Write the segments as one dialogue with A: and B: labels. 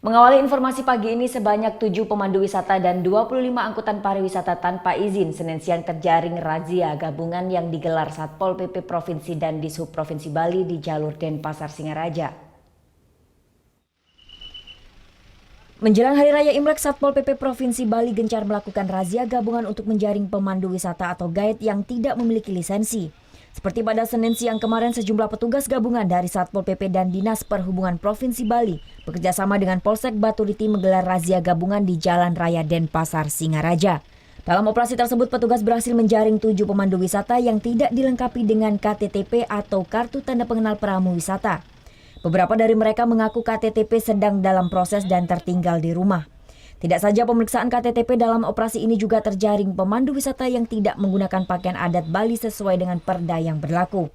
A: Mengawali informasi pagi ini, sebanyak 7 pemandu wisata dan 25 angkutan pariwisata tanpa izin Senin siang terjaring razia gabungan yang digelar Satpol PP Provinsi dan Dishub Provinsi Bali di jalur Denpasar Singaraja. Menjelang Hari Raya Imlek, Satpol PP Provinsi Bali gencar melakukan razia gabungan untuk menjaring pemandu wisata atau guide yang tidak memiliki lisensi. Seperti pada Senin siang kemarin, sejumlah petugas gabungan dari Satpol PP dan Dinas Perhubungan Provinsi Bali bekerjasama dengan Polsek Baturiti menggelar razia gabungan di Jalan Raya Denpasar Singaraja. Dalam operasi tersebut, petugas berhasil menjaring 7 pemandu wisata yang tidak dilengkapi dengan KTTP atau Kartu Tanda Pengenal Pramu Wisata. Beberapa dari mereka mengaku KTTP sedang dalam proses dan tertinggal di rumah. Tidak saja pemeriksaan KTTP, dalam operasi ini juga terjaring pemandu wisata yang tidak menggunakan pakaian adat Bali sesuai dengan perda yang berlaku.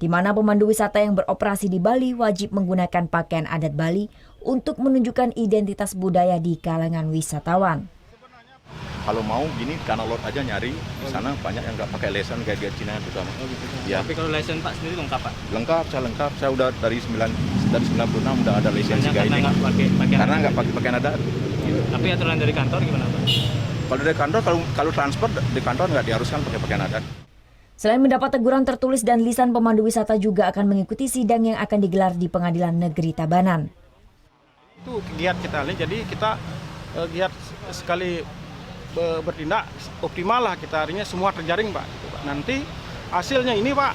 A: Di mana pemandu wisata yang beroperasi di Bali wajib menggunakan pakaian adat Bali untuk menunjukkan identitas budaya di kalangan wisatawan.
B: Kalau mau gini karena lot aja nyari di sana banyak yang nggak pakai lesen kayak Cina terutama.
C: Ya. Tapi kalau lesen Pak sendiri lengkap Pak?
B: Lengkap, saya lengkap. Saya udah dari 96 udah ada lisensi guiding. Karena nggak pakai pakaian adat.
C: Gitu. Tapi aturan dari kantor gimana Pak?
B: Kalau dari kantor, kalau transport di kantor nggak diharuskan pakai pakaian adat.
A: Selain mendapat teguran tertulis dan lisan, pemandu wisata juga akan mengikuti sidang yang akan digelar di Pengadilan Negeri Tabanan.
D: Itu giat kita, jadi kita giat sekali bertindak optimal lah kita, harinya semua terjaring Pak. Nanti hasilnya ini Pak,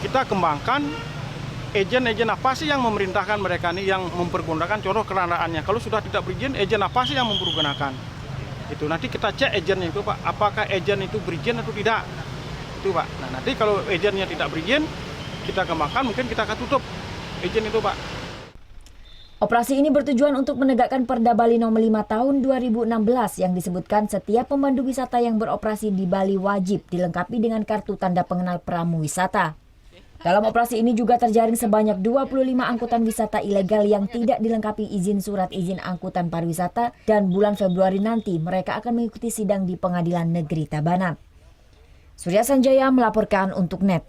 D: kita kembangkan ejen-ejen apa sih yang memerintahkan mereka nih yang mempergunakan contoh kendaraannya. Kalau sudah tidak berizin, ejen apa sih yang mempergunakan? Itu nanti kita cek ejennya itu Pak, apakah ejen itu berizin atau tidak. Itu Pak. Nah, nanti kalau ejennya tidak berizin, kita kembangkan, mungkin kita akan tutup ejen itu Pak.
A: Operasi ini bertujuan untuk menegakkan Perda Bali Nomor 5 Tahun 2016 yang disebutkan setiap pemandu wisata yang beroperasi di Bali wajib dilengkapi dengan Kartu Tanda Pengenal Pramu Wisata. Dalam operasi ini juga terjaring sebanyak 25 angkutan wisata ilegal yang tidak dilengkapi izin surat izin angkutan pariwisata, dan bulan Februari nanti mereka akan mengikuti sidang di Pengadilan Negeri Tabanan. Surya Sanjaya melaporkan untuk NET.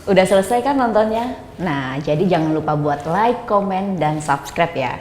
A: Udah selesai kan nontonnya? Nah, jadi jangan lupa buat like, komen, dan subscribe ya.